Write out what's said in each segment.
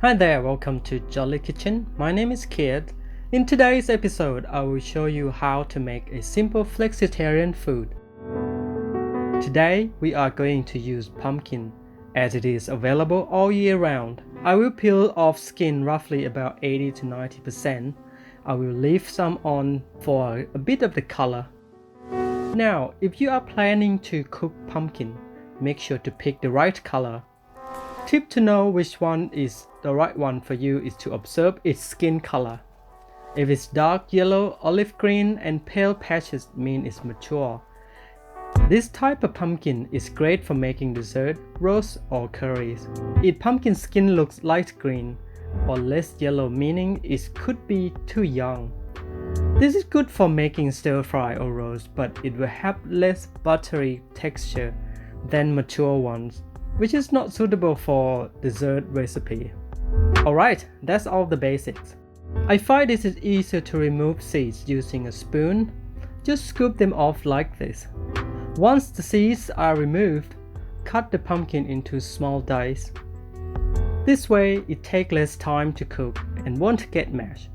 Hi there, welcome to Jolly Kitchen. My name is Kiet. In today's episode, I will show you how to make a simple flexitarian food. Today, we are going to use pumpkin, as it is available all year round. I will peel off skin roughly about 80 to 90%. I will leave some on for a bit of the color. Now, if you are planning to cook pumpkin, make sure to pick the right color. Tip to know which one is the right one for you is to observe its skin color. If it's dark yellow, olive green, and pale patches mean it's mature. This type of pumpkin is great for making dessert, roasts, or curries. If pumpkin skin looks light green or less yellow, meaning it could be too young. This is good for making stir fry or roast, but it will have less buttery texture than mature ones, which is not suitable for dessert recipe. Alright, that's all the basics. I find this is easier to remove seeds using a spoon. Just scoop them off like this. Once the seeds are removed, cut the pumpkin into small dice. This way it takes less time to cook and won't get mashed.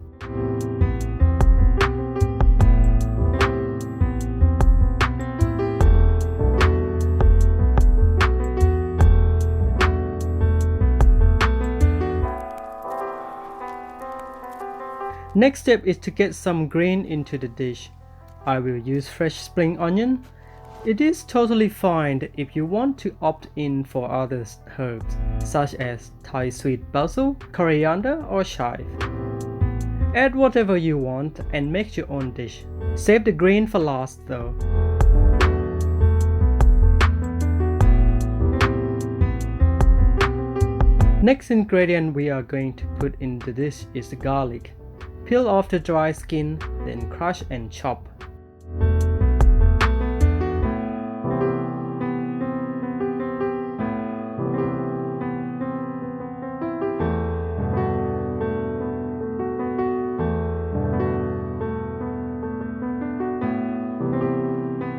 Next step is to get some green into the dish. I will use fresh spring onion. It is totally fine if you want to opt in for other herbs, such as Thai sweet basil, coriander, or chive. Add whatever you want and make your own dish. Save the green for last though. Next ingredient we are going to put in the dish is the garlic. Peel off the dry skin, then crush and chop.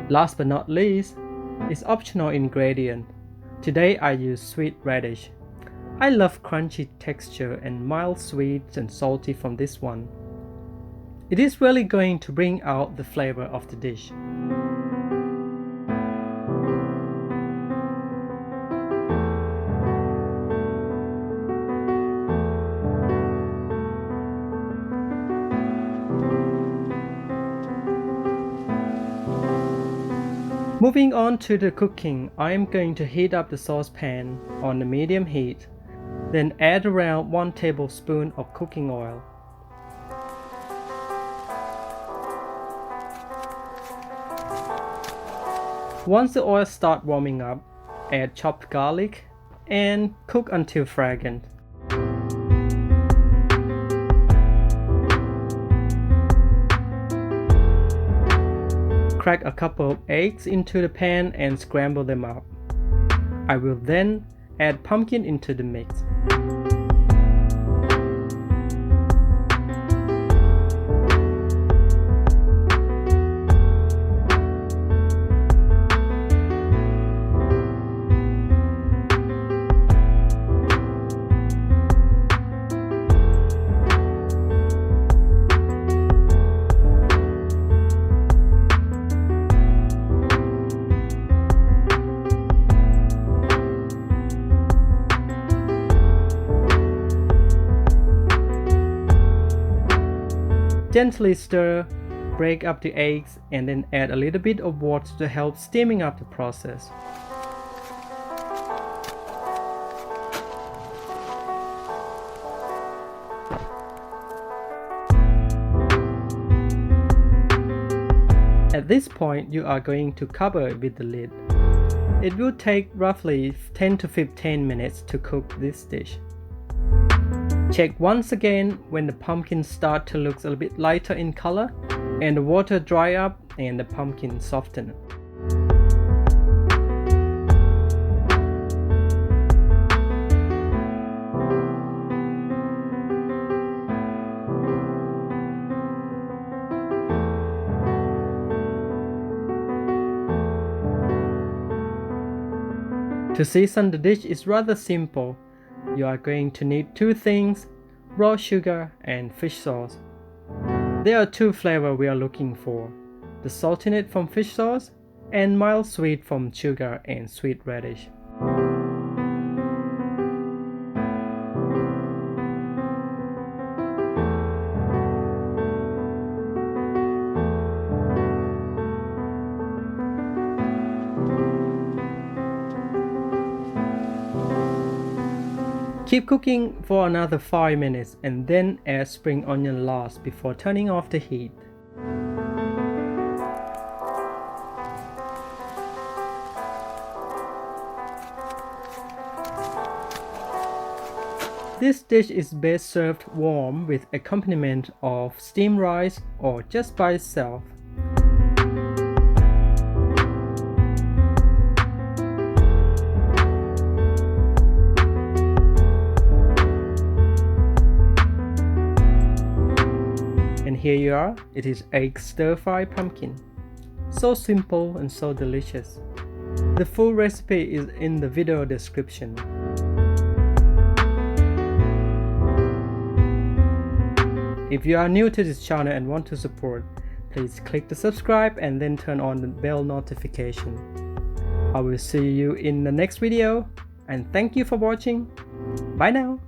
Last but not least, is optional ingredient. Today I use sweet radish. I love crunchy texture and mild sweet and salty from this one. It is really going to bring out the flavor of the dish. Moving on to the cooking, I am going to heat up the saucepan on the medium heat. Then add around 1 tablespoon of cooking oil. Once the oil starts warming up, add chopped garlic and cook until fragrant. Crack a couple of eggs into the pan and scramble them up. I will then add pumpkin into the mix. Gently stir, break up the eggs, and then add a little bit of water to help steaming up the process. At this point, you are going to cover it with the lid. It will take roughly 10 to 15 minutes to cook this dish. Check once again when the pumpkin starts to look a little bit lighter in color and the water dry up and the pumpkin soften. To season the dish is rather simple. you are going to need 2 things: raw sugar and fish sauce. There are 2 flavors we are looking for: the saltiness from fish sauce and mild sweet from sugar and sweet radish. Keep cooking for another 5 minutes and then add spring onion last before turning off the heat. This dish is best served warm with accompaniment of steamed rice or just by itself. And here you are, it is egg stir-fry pumpkin. So simple and so delicious. The full recipe is in the video description. If you are new to this channel and want to support, please click the subscribe and then turn on the bell notification. I will see you in the next video, and thank you for watching. Bye now.